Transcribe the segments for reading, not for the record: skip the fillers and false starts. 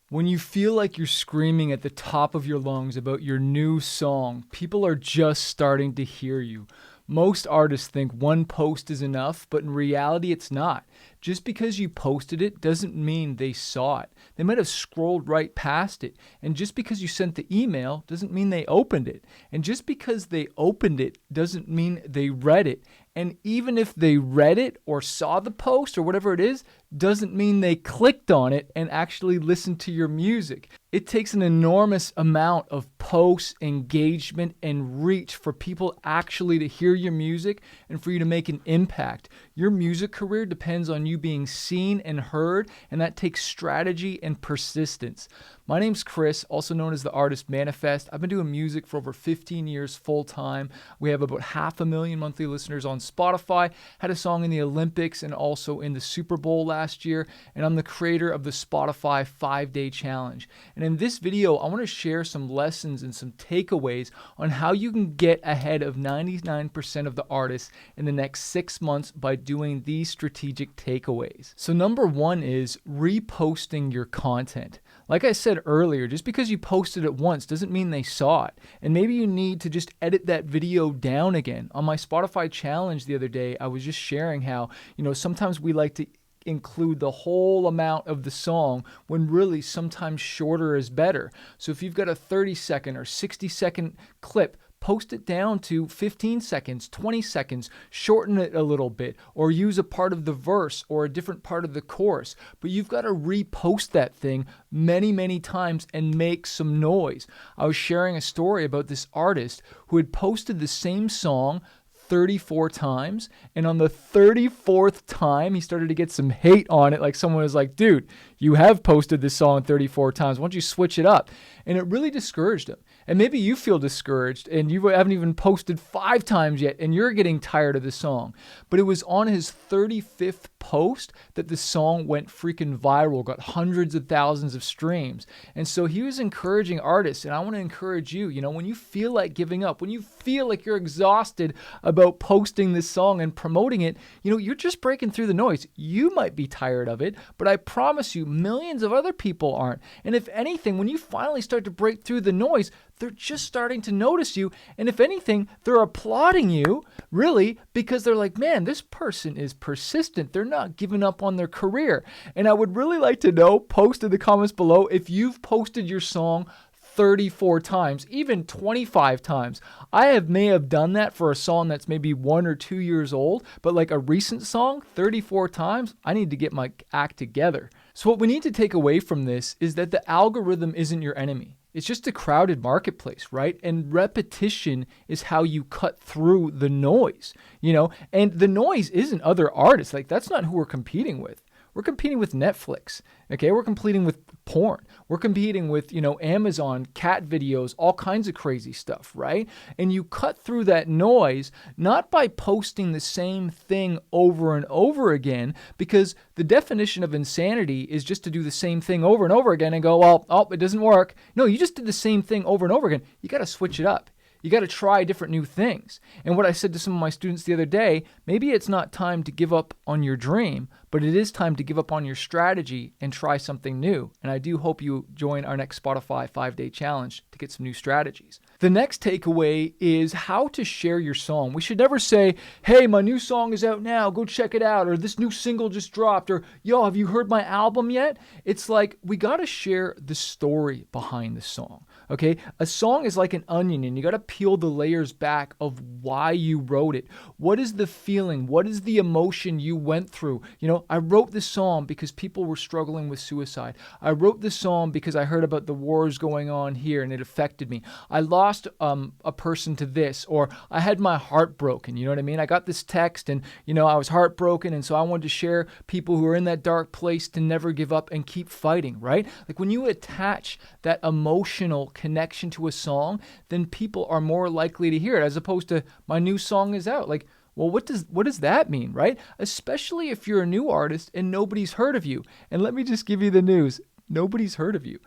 When you feel like you're screaming at the top of your lungs about your new song, people are just starting to hear you. Most artists think one post is enough, but in reality it's not. Just because you posted it doesn't mean they saw it. They might have scrolled right past it. And just because you sent the email doesn't mean they opened it. And just because they opened it doesn't mean they read it. And even if they read it or saw the post or whatever it is, doesn't mean they clicked on it and actually listened to your music. It takes an enormous amount of posts, engagement, and reach for people actually to hear your music and for you to make an impact. Your music career depends on you being seen and heard, and that takes strategy and persistence. My name's Chris, also known as the artist Manafest. I've been doing music for over 15 years full time. We have about 500,000 monthly listeners on Spotify, had a song in the Olympics and also in the Super Bowl last year, and I'm the creator of the Spotify 5-Day Challenge. And in this video, I want to share some lessons and some takeaways on how you can get ahead of 99% of the artists in the next 6 months by doing these strategic takeaways. So number one is reposting your content. Like I said earlier, just because you posted it once doesn't mean they saw it. And maybe you need to just edit that video down again. On my Spotify challenge the other day, I was just sharing how, sometimes we like to include the whole amount of the song when really sometimes shorter is better. So if you've got a 30-second or 60-second clip, post it down to 15 seconds, 20 seconds, shorten it a little bit, or use a part of the verse or a different part of the chorus. But you've got to repost that thing many, many times and make some noise. I was sharing a story about this artist who had posted the same song 34 times, and on the 34th time he started to get some hate on it. Like someone was like, dude, you have posted this song 34 times, why don't you switch it up? And it really discouraged him. And maybe you feel discouraged and you haven't even posted 5 times yet and you're getting tired of the song. But it was on his 35th post that the song went freaking viral, got hundreds of thousands of streams. And so he was encouraging artists, and I want to encourage you, when you feel like giving up, when you feel like you're exhausted about posting this song and promoting it, you're just breaking through the noise. You might be tired of it, but I promise you, millions of other people aren't. And if anything, when you finally start to break through the noise, they're just starting to notice you. And if anything, they're applauding you, really, because they're like, man, this person is persistent. They're not giving up on their career. And I would really like to know, post in the comments below, if you've posted your song 34 times, even 25 times. May have done that for a song that's maybe 1 or 2 years old, but like a recent song, 34 times, I need to get my act together. So what we need to take away from this is that the algorithm isn't your enemy. It's just a crowded marketplace, right? And repetition is how you cut through the noise, and the noise isn't other artists. Like, that's not who we're competing with. We're competing with Netflix, okay? We're competing with porn. We're competing with, Amazon, cat videos, all kinds of crazy stuff, right? And you cut through that noise not by posting the same thing over and over again, because the definition of insanity is just to do the same thing over and over again and go, well, it doesn't work. No, you just did the same thing over and over again. You got to switch it up. You got to try different new things. And what I said to some of my students the other day, maybe it's not time to give up on your dream, but it is time to give up on your strategy and try something new. And I do hope you join our next Spotify 5-Day Challenge to get some new strategies. The next takeaway is how to share your song. We should never say, hey, my new song is out now, go check it out, or this new single just dropped, or yo, have you heard my album yet? It's like, we got to share the story behind the song, okay? A song is like an onion, and you got to peel the layers back of why you wrote it. What is the feeling? What is the emotion you went through? I wrote this song because people were struggling with suicide. I wrote this song because I heard about the wars going on here and it affected me. I lost a person to this, or I had my heart broken. You know what I mean? I got this text and, I was heartbroken. And so I wanted to share people who are in that dark place to never give up and keep fighting, right? Like, when you attach that emotional connection to a song, then people are more likely to hear it, as opposed to my new song is out. Like, well, what does that mean, right? Especially if you're a new artist and nobody's heard of you. And let me just give you the news. nobody's heard of you.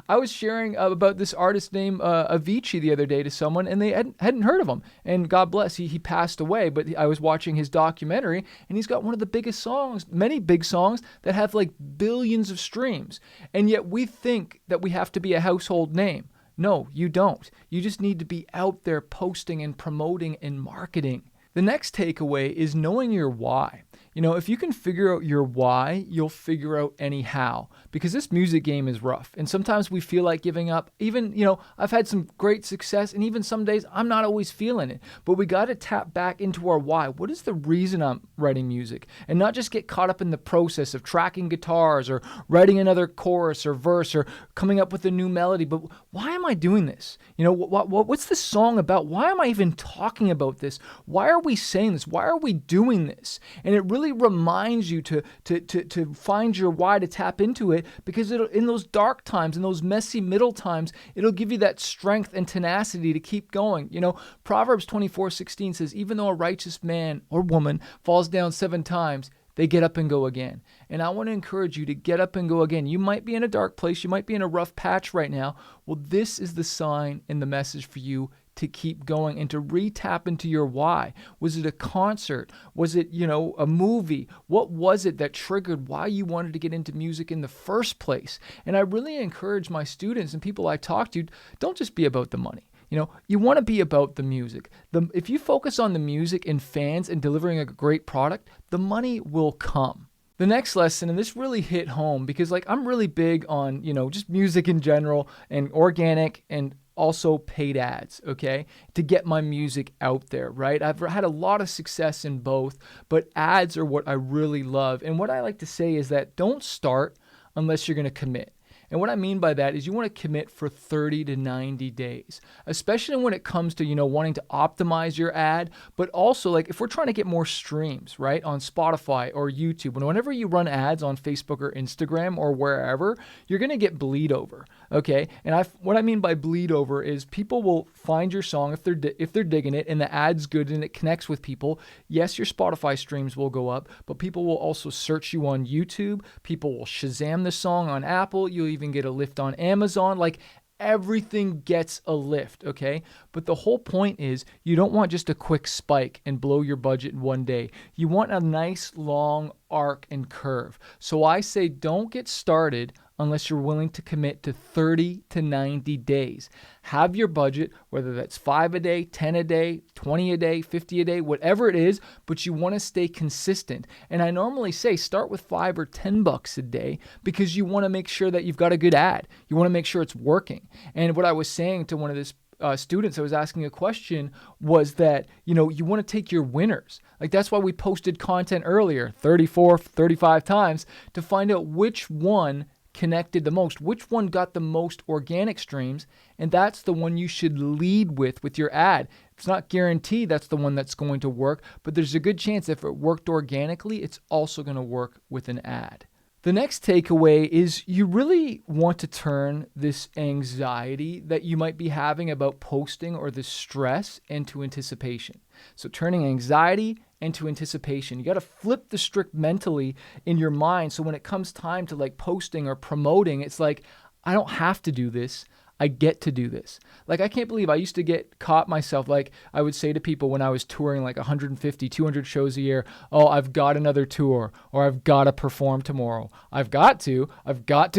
I was sharing about this artist named Avicii the other day to someone, and they hadn't heard of him. And God bless, he passed away, but I was watching his documentary, and he's got one of the biggest songs, many big songs that have like billions of streams. And yet we think that we have to be a household name. No, you don't. You just need to be out there posting and promoting and marketing. The next takeaway is knowing your why. If you can figure out your why, you'll figure out any how, because this music game is rough. And sometimes we feel like giving up. Even, I've had some great success, and even some days I'm not always feeling it. But we got to tap back into our why. What is the reason I'm writing music? And not just get caught up in the process of tracking guitars or writing another chorus or verse or coming up with a new melody. But why am I doing this? What's this song about? Why am I even talking about this? Why are we saying this? Why are we doing this? And it really reminds you to find your why, to tap into it, because in those dark times, in those messy middle times, it'll give you that strength and tenacity to keep going. Proverbs 24:16 says, even though a righteous man or woman falls down 7 times, they get up and go again. And I want to encourage you to get up and go again. You might be in a dark place. You might be in a rough patch right now. Well, this is the sign and the message for you to keep going and to re-tap into your why. Was it a concert? Was it, a movie? What was it that triggered why you wanted to get into music in the first place? And I really encourage my students and people I talk to, don't just be about the money. You want to be about the music. If you focus on the music and fans and delivering a great product, the money will come. The next lesson, and this really hit home because I'm really big on, just music in general and organic and also paid ads, okay, to get my music out there, right? I've had a lot of success in both, but ads are what I really love. And what I like to say is that don't start unless you're going to commit. And what I mean by that is you want to commit for 30 to 90 days, especially when it comes to, wanting to optimize your ad, but also if we're trying to get more streams, right, on Spotify or YouTube, and whenever you run ads on Facebook or Instagram or wherever, you're going to get bleed over, okay? And what I mean by bleed over is people will find your song if they're digging it and the ad's good and it connects with people. Yes, your Spotify streams will go up, but people will also search you on YouTube. People will Shazam the song on Apple. You'll even get a lift on Amazon. Everything gets a lift, okay? But the whole point is you don't want just a quick spike and blow your budget in one day. You want a nice long arc and curve. So I say don't get started unless you're willing to commit to 30 to 90 days. Have your budget, whether that's 5 a day, 10 a day, 20 a day, 50 a day, whatever it is, but you want to stay consistent. And I normally say start with $5 or $10 a day because you want to make sure that you've got a good ad. You want to make sure it's working. And what I was saying to one of this students I was asking a question was that, you want to take your winners. That's why we posted content earlier, 34, 35 times to find out which one connected the most, which one got the most organic streams, and that's the one you should lead with your ad. It's not guaranteed that's the one that's going to work, but there's a good chance if it worked organically, it's also going to work with an ad. The next takeaway is you really want to turn this anxiety that you might be having about posting or the stress into anticipation. So turning anxiety into anticipation. You got to flip the script mentally in your mind. So when it comes time to posting or promoting, it's I don't have to do this. I get to do this. I can't believe I used to get caught myself. I would say to people when I was touring 150, 200 shows a year, oh, I've got another tour, or I've got to perform tomorrow. I've got to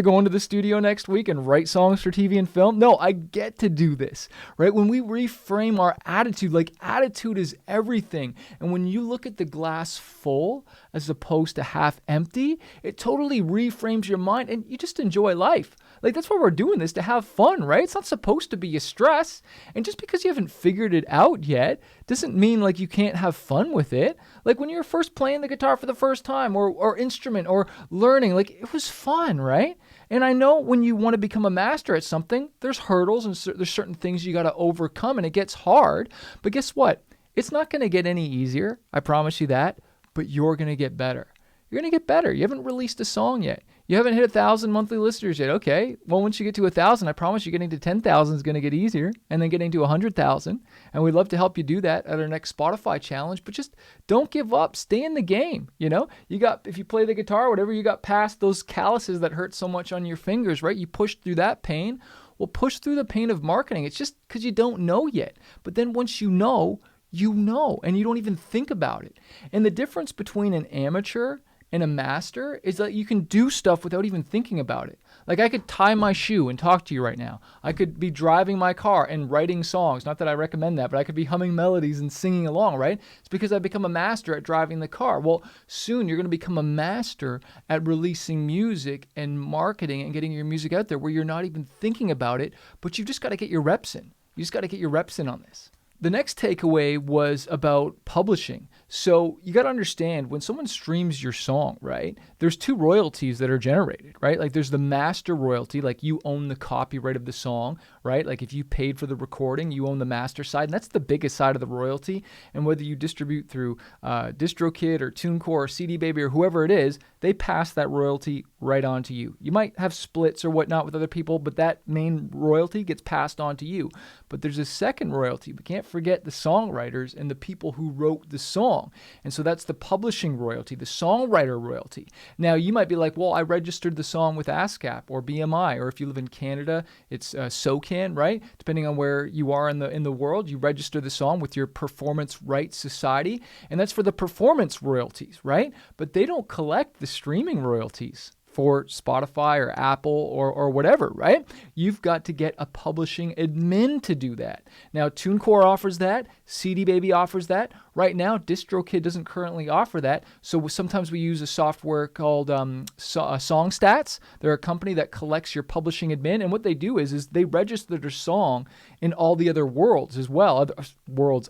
go into the studio next week and write songs for TV and film. No, I get to do this, right? When we reframe our attitude, attitude is everything. And when you look at the glass full as opposed to half empty, it totally reframes your mind and you just enjoy life. That's why we're doing this, to have fun, right? It's not supposed to be a stress. And just because you haven't figured it out yet doesn't mean you can't have fun with it. When you're first playing the guitar for the first time or instrument or learning, it was fun, right? And I know when you want to become a master at something, there's hurdles and there's certain things you got to overcome and it gets hard. But guess what? It's not going to get any easier. I promise you that. But you're going to get better. You're going to get better. You haven't released a song yet. You haven't hit 1,000 monthly listeners yet. Okay. Well, once you get to 1,000, I promise you getting to 10,000 is going to get easier, and then getting to 100,000. And we'd love to help you do that at our next Spotify challenge, but just don't give up. Stay in the game. If you play the guitar or whatever, you got past those calluses that hurt so much on your fingers, right? You pushed through that pain. Well, push through the pain of marketing. It's just because you don't know yet. But then once you know, and you don't even think about it. And the difference between an amateur and a master is that you can do stuff without even thinking about it. Like I could tie my shoe and talk to you right now. I could be driving my car and writing songs. Not that I recommend that, but I could be humming melodies and singing along, right? It's because I've become a master at driving the car. Well, soon you're going to become a master at releasing music and marketing and getting your music out there where you're not even thinking about it, but you've just got to get your reps in. You just got to get your reps in on this. The next takeaway was about publishing. So you got to understand when someone streams your song, right? There's two royalties that are generated, right? Like there's the master royalty, like you own the copyright of the song, right? Like if you paid for the recording, you own the master side, and that's the biggest side of the royalty. And whether you distribute through DistroKid or TuneCore or CD Baby or whoever it is, they pass that royalty right on to you. You might have splits or whatnot with other people, but that main royalty gets passed on to you. But there's a second royalty. We can't forget the songwriters and the people who wrote the song. And so that's the publishing royalty, the songwriter royalty. Now, you might be like, well, I registered the song with ASCAP or BMI, or if you live in Canada, it's SOCAN, right? Depending on where you are in the world, you register the song with your Performance Rights Society, and that's for the performance royalties, right? But they don't collect the streaming royalties for Spotify or Apple or whatever, right? You've got to get a publishing admin to do that. Now, TuneCore offers that. CD Baby offers that. Right now, DistroKid doesn't currently offer that. So sometimes we use a software called SongStats. They're a company that collects your publishing admin. And what they do is they register their song in all the other worlds as well,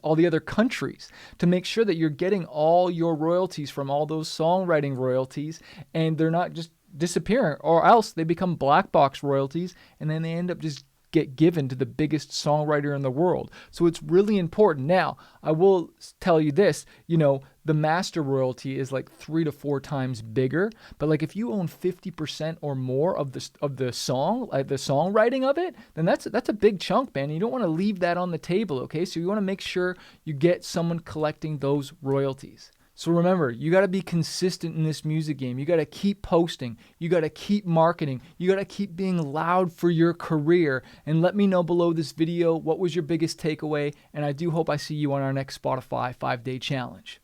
all the other countries, to make sure that you're getting all your royalties from all those songwriting royalties, and they're not just disappearing, or else they become black box royalties, and then they end up just get given to the biggest songwriter in the world. So it's really important. Now, I will tell you this, the master royalty is like 3 to 4 times bigger, but like if you own 50% or more of the song, like the songwriting of it, then that's a big chunk, man. You don't want to leave that on the table, okay? So you want to make sure you get someone collecting those royalties. So remember, you got to be consistent in this music game. You got to keep posting. You got to keep marketing. You got to keep being loud for your career. And let me know below this video what was your biggest takeaway. And I do hope I see you on our next Spotify 5-day challenge.